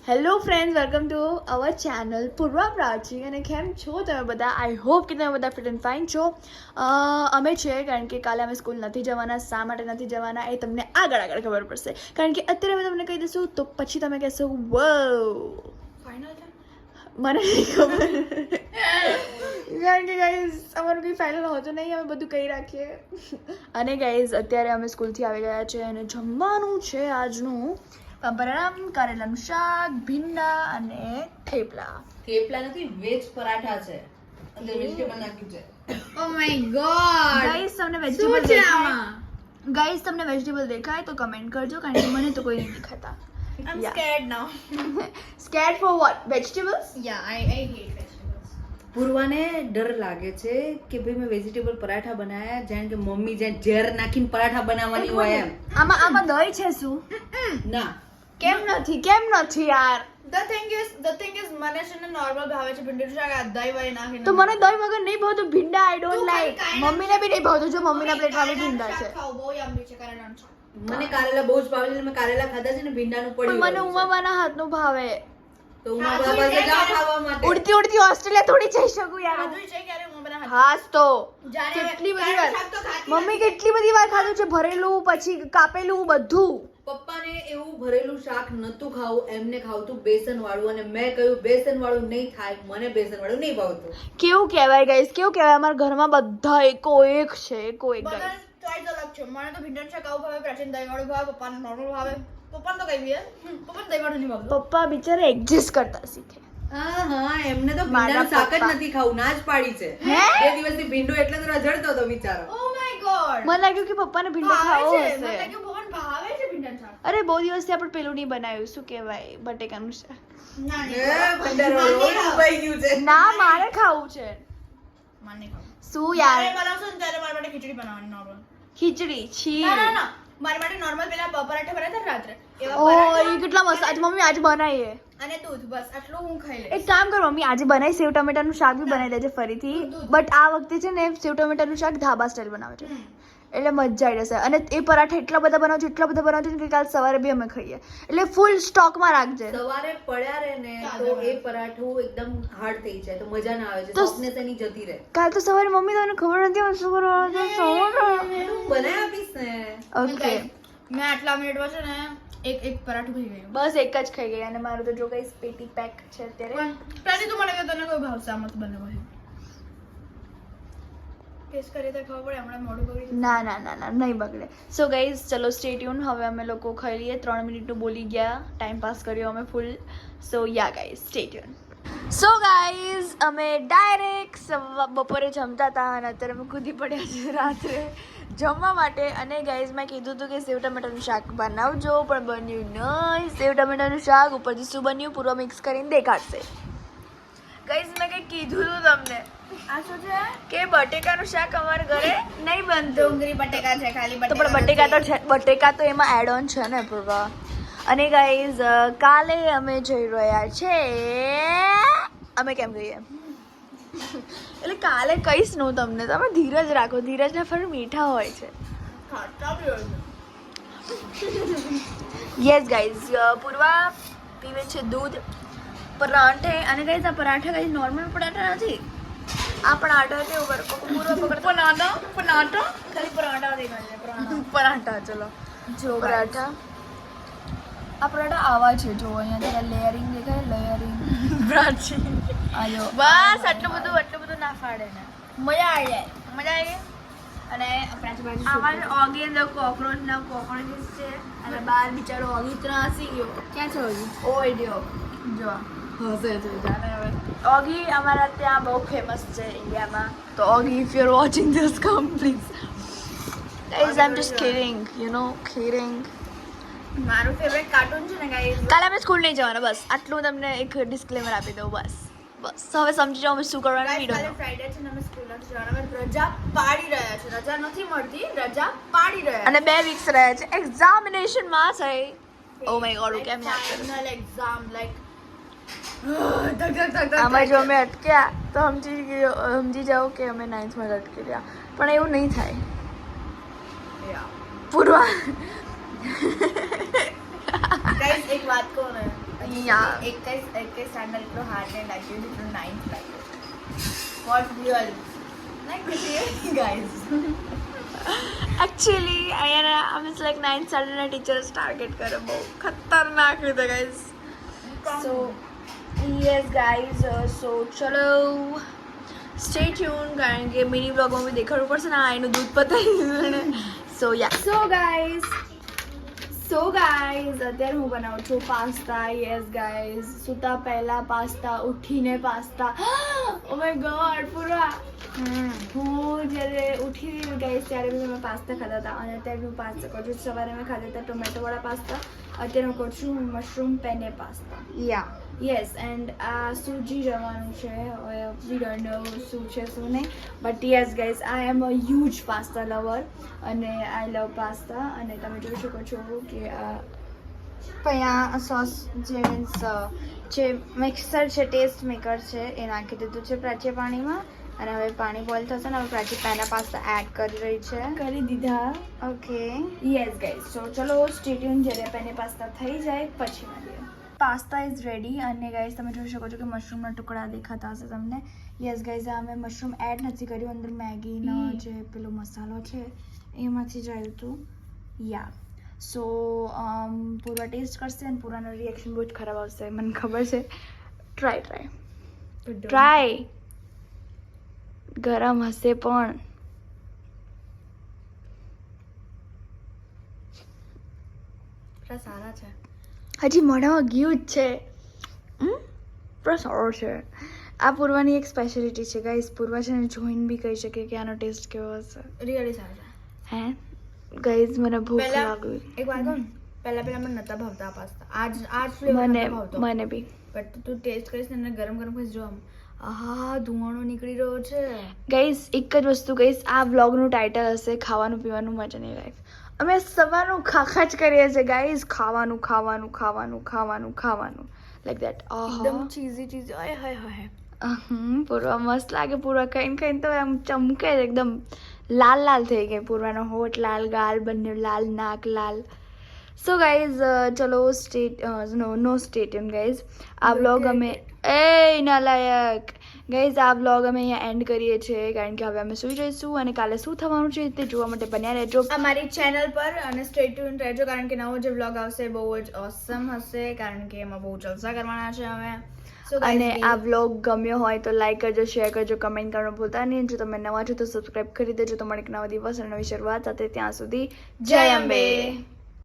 Hello friends, welcome to our channel Purva Prachi. અને કેમ છો તમે બધા? આઈ હોપ કે તમે બધા ફિટ એન્ડ ફાઇન છો. અમે છીએ કારણ કે કાલે અમે સ્કૂલ નથી જવાના. શા માટે નથી જવાના એ તમને આગળ ખબર પડશે, કારણ કે અત્યારે અમે તમને કહી દઈશું તો પછી તમે કહેશો વો ફાઇનલ છે. મને નહીં ખબર કારણ કે ગાઈઝ અમારું કંઈ ફાઇનલ હોતું નહીં, અમે બધું કહી રાખીએ. અને ગાઈઝ અત્યારે અમે સ્કૂલથી આવી ગયા છે અને જમવાનું છે આજનું પરાઠા, કારેલાનું શાક, ભીંડા અને થેપલા. થેપલા નથી, વેજ પરાઠા છે. અંદર વેજીટેબલ નાખ્યું છે. ઓ માય ગોડ ગાઈસ, તમને વેજીટેબલ દેખાય? ગાઈસ, તમને વેજીટેબલ દેખાય તો કમેન્ટ કરજો, કારણ કે મને તો કોઈ નહીં દેખાતા. I'm scared now. Scared for what? Vegetables? Yeah, I hate vegetables. પૂર્વાને ડર લાગે છે કે ભાઈ મેં વેજીટેબલ પરાઠા બનાવ્યા, જાણે કે મમ્મી જેને ઝેર નાખીને પરાઠા બનાવવાની હોય એમ. આમાં દહીં છે શું? ના, કેમ નથી યાર? The thing is મને છે ને normal ભાવે છે ભીંડીનું શાક, આ દહીં વાળી નાખીને. તો મને દહીં વગર નહીં ભાવતું ભીંડા. I don't like. મમ્મીને બી નહીં ભાવતું. જો મમ્મીના પ્લેટમાં બી ભીંડા છે. ખાઓ, બહુ yummy છે કારેલાનું શાક. મને કારેલા બહુ જ ભાવે છે. મેં કારેલા ખાધા છે ને ભીંડાનું પણ પડ્યું મને ઉમાબાના હાથનું ભાવે. તો ઉમા બા પાસે જાઓ ખાવા માટે. ઉડતી ઓસ્ટ્રેલિયા થોડી જઈ શકું યાર. ખાધું છે ક્યારે હું બધા હાસ તો જ્યારે કેટલી બધી કારેલાનું વાર શાક તો ખાતી મમ્મી કેટલી બધી વાર ખાધું છે, ભરેલું પછી કાપેલું બધું. પપ્પાને એવું ભરેલું શાક નતું ખાવું, એમને ખાવતું બેસન વાળું, અને મેં કહ્યું બેસન વાળું નહીં થાય, મને બેસન વાળું નહીં ભાવતું. કેવું કહેવાય ગાઈસ, કેવું કહેવાય? અમારા ઘરમાં બધા એકો એક છે, એકો એક બધા ગાઈસ. ચોઈસ અલગ છે. મને તો ભીંડાનું શાક આવું ભાવે, પ્રાચીન દહીં વાળું ભાવે, પપ્પાને normal ભાવે. પપ્પાને તો કઈ બી પપ્પાને દહીં વાળું નહીં ભાવતું. પપ્પા બિચારા એડજસ્ટ કરતા શીખે. હા, એમને તો મારા ભીંડાનું શાક જ પપ્પા. નથી ખાવું, ના જ પાડી છે. હે? 2 દિવસથી ભીંડો એટલે તો રઝળતો હતો બિચારો. Oh my god. મને લાગ્યું કે પપ્પાને ભીંડા ભાવે ખાવો છે. મને હશે. લાગ્યું ભગવાન ભાવે છે ભીંડાનું શાક. અરે બહુ દિવસથી આપણે પેલું નહીં બનાવ્યું, શું કહેવાય, બટેકાનું શાક. ના, એ નહીં. ભંડારવાળું મને નહીં ડૂબાઈ ગયું છે. ના, મારે ખાવું છે. મને નહીં ખાવું. શું જ્યારે યાર? બનાવશો ને ત્યારે મારા માટે ખીચડી બનાવવાની normal. ખીચડી છી. ના. મારા માટે normal પેલા પરાઠા બનાવ્યા હતા ને રાત્રે. એવા ઓ પરાઠા એ કેટલા મસ્ત. આજ મમ્મી આજે બનાવીએ. અને દૂધ, બસ આટલું હું ખાઈ લઈશ. એક કામ કર મમ્મી, આજે બનાવી સેવ ટમેટાનું શાક બી બનાવી દેજે ફરીથી. બટ આ વખતે છે ને સેવ ટમેટાનું શાક ધાબા સ્ટાઇલ બનાવે છે, એટલે મજા આવી જશે. અને એ પરાઠા એટલા બધા બનાવજો કે કાલ સવારે બી અમે ખાઈએ. એટલે ફૂલ સ્ટોકમાં રાખજે. સવારે પડ્યા રહે ને તો એ પરાઠું એકદમ હાર્ડ થઈ જાય તો મજા ના આવે છે, તો સોફ્ટનેસ એની જતી રહે. કાલ તો સવારે મમ્મી તને ખબર નથી હવે શું કરવાનું છે. તું બનાવી આપીશ ને. ઓકે, મેં આટલા મિનિટમાં છે ને એક પરાઠું ખાઈ ગયું. બસ એક જ ખાઈ ગઈ. અને મારું તો જો કઈ પેટી પેક છે અત્યારે. પણ પ્રાચી તું મને કહે તને કોઈ ભાવશે આમાંથી બને હોય ટેસ્ટ કરી તો ખબર પડે. હમણાં મોઢું બગડી જશે. ના નહીં બગડે. સો ગાઈઝ ચલો સ્ટે ટ્યુન. હવે અમે લોકો ખાઈ લઈએ. 3 મિનિટનું બોલી ગયા, ટાઈમ પાસ કર્યો અમે full. So ya guys stay tune. So guys અમે ડાયરેક્ટ બપોરે જમતા હતા અને અત્યારે અમે કૂદી પડ્યા છે રાત્રે જમવા માટે. અને ગાઈઝ મેં કીધું હતું કે સેવ ટમેટાનું શાક બનાવજો, પણ બન્યું નહીં. સેવ ટમેટાનું શાક ઉપરથી શું બન્યું પૂરો મિક્સ કરીને દેખાડશે. ગાઈઝ મેં કંઈક કીધું હતું તમને આ શું છે? કે બટેકાનું શાક અમારા ઘરે નહીં બનતું. ડુંગળી બટેકા છે ખાલી. તો પણ બટેકા તો છે, બટેકા તો એમાં એડ ઓન છે ને પૂર્વા. અને ગાઈઝ કાલે અમે જઈ રહ્યા છે. અમે કેમ જઈએ એટલે કાલે કહીશ હું તમને. તમે ધીરજ રાખો, ધીરજના ફળ મીઠા હોય છે. ખાટા બી હોય છે. યસ ગાઈઝ, પૂર્વા પીવે છે દૂધ, પરાઠે. અને ગાઈઝ આ પરાઠા ગાઈઝ નોર્મલ પરાઠા નથી, આ પરાઠા છે ઉપર પૂર્વા પકડતો પનાટો ખાલી પરાઠા દેખાય છે. પરાઠા ચલો જો પરાઠા. આ પરાઠા આવા છે, જો અહીંયા જરા લેયરિંગ દેખાય, લેયરિંગ પ્રાચી. આ જો બસ આટલું બધું ના ફાડે ને મજા આવી જાય. મજા આવી ગઈ. અને આમાં ઓગી અંદર કોકરોચ છે અને બાર બિચારો ઓગી ત્રાસી ગયો. ક્યાં છે ઓગી? ઓય જો હસે છે જાણે હવે. ઓગી અમારા ત્યાં બહુ ફેમસ છે ઇન્ડિયામાં. તો Oggy if you are watching this come please. Guys I am just kidding. મારું ફેવરેટ કાર્ટૂન છે ને ગાઈસ. કાલે અમે સ્કૂલ નહીં જવાના, બસ આટલું તમને એક ડિસ્ક્લેમર આપી દઉં. બસ હવે સમજી જાઓ અમે શું કરવાનું. કાલે ફ્રાઈડે છે ને અમે સ્કૂલ નથી જવાના. અમે રજા પાડી રહ્યા છે. રજા નથી મળતી, રજા પાડી રહ્યા અને 2 વીક્સ રહ્યા છે એક્ઝામિનેશન માં છે. ઓ માય ગોડ, કેમ યાદ કરું. ફાઇનલ એક્ઝામ આમાં જો અમે અટક્યા તો સમજી જાઓ કે અમે 9th માં અટકી રહ્યા. પણ એવું નહીં થાય પૂર્વા. ગાઈસ એક વાત કહું ને, Yeah. 21 સ્ટાન્ડર્ડ એટલો હાર્ડ નહીં લાગ્યો જેટલો 9th લાગ્યો what real like really guys actually અહીંયા અમે લાઈક 9th સ્ટાન્ડર્ડના ટીચર્સ ટાર્ગેટ કરે બહુ ખતરનાક રીતે guys so yes guys so ચલો સ્ટે ટ્યુન કારણ કે મિની બ્લોગમાં બી દેખાડવું પડશે ને એનું દૂધ પતાવી દીધું ને સો યા સો ગાઈઝ અત્યારે હું બનાવું છું પાસ્તા યસ ગાઈઝ સૂતા પહેલાં પાસ્તા ઉઠીને પાસ્તા ઓ માય ગોડ પૂરા હું જ્યારે ઉઠી ગાઈઝ ત્યારે બી મેં પાસ્તા ખાધા હતા અને અત્યારે હું પાસ્તા કરું છું સવારે મેં ખાધા હતા ટોમેટોવાળા પાસ્તા અત્યારે હું કરું છું mushroom penne pasta ya yes and આ સૂજી જવાનું છે વી ડોન્ટ નો શું છે શું નહીં but yes guys I am a huge pasta lover અને આઈ લવ પાસ્તા અને તમે જોઈ શકો છો કે અહીંયા સોસ જે મીન્સ જે મિક્સર છે ટેસ્ટ મેકર છે એ નાખી દીધું છે પ્રાચ્ય પાણીમાં અને હવે પાણી બોઇલ થશે ને હવે પ્રાચ્ય પેના પાસ્તા એડ કરી રહી છે કરી દીધા ઓકે યસ ગાઈઝ સો ચલો સ્ટે ટ્યુન જ્યારે પેને પાસ્તા થઈ જાય પછી મળીએ પાસ્તા ઇઝ રેડી અને ગાઈઝ તમે જોઈ શકો છો કે મશરૂમના ટુકડા દેખાતા હશે તમને યસ ગાઈઝ આ મેં મશરૂમ એડ નથી કર્યું અંદર મેગીનો જે પેલો મસાલો છે એમાંથી જ આવ્યું હતું યા સો પૂરા ટેસ્ટ કરશે અને પૂરાનો રિએક્શન બહુ જ ખરાબ આવશે મને ખબર છે ટ્રાય ગરમ હશે પણ સારા છે હજી મોઢામાં ગયું જ છે પણ સારો છે આ પૂર્વાની એક સ્પેશિયાલિટી છે ગાઈઝ પૂર્વા છે ને જોઈને બી કહી શકે કે આનો ટેસ્ટ કેવો હશે રિયલી સારા છે હે ગાઈઝ મને ભૂખ પહેલા લાગી એક વાત કહું પહેલા મને નતા ભાવતા આ પાસ્તા આજ ફ્લેવર મને નતા ભાવતો મને બી બટ તું ટેસ્ટ કરીશ ને ગરમ ગરમ ખાઈશ જો આમ આહા ધુમાડો નીકળી રહ્યો છે ગાઈઝ એક જ વસ્તુ કહીશ આ વ્લોગનું ટાઇટલ હશે ખાવાનું પીવાનું મજાની લાઈફ અમે સવારનું ખાખા જ કરીએ છીએ ગાઈઝ ખાવાનું લાઈક દેટ એકદમ ચીઝી આય હાય હાય પૂર્વા મસ્ત લાગે પૂર્વા ખાઈને તો આમ ચમકે જ એકદમ લાલ થઈ ગઈ પૂર્વાનો હોઠ લાલ ગાલ બંને લાલ નાક લાલ સો ગાઈઝ ચલો નો સ્ટેટ ગાઈઝ આ વ્લોગ અમે નાલાયક ગાઈઝ આ વ્લોગ અમે અહીંયા એન્ડ કરીએ છીએ કારણ કે હવે અમે સુઈ જઈશું અને કાલે શું થવાનું છે તે જોવા માટે બન્યા રહેજો અમારી ચેનલ પર અને સ્ટે ટ્યુન રહેજો કારણ કે નવો જે વ્લોગ આવશે બહુ જ ઓસમ હશે કારણ કે એમાં બહુ જલસા કરવાના છે અમે અને આ વ્લોગ ગમ્યો હોય તો લાઈક કરજો શેર કરજો કમેન્ટ કરવાનું ભૂલતા નહીં જો તમે નવા છો તો સબસ્ક્રાઈબ કરી દેજો તમારે એક નવા દિવસ અને નવી શરૂઆત સાથે ત્યાં સુધી જય અંબે.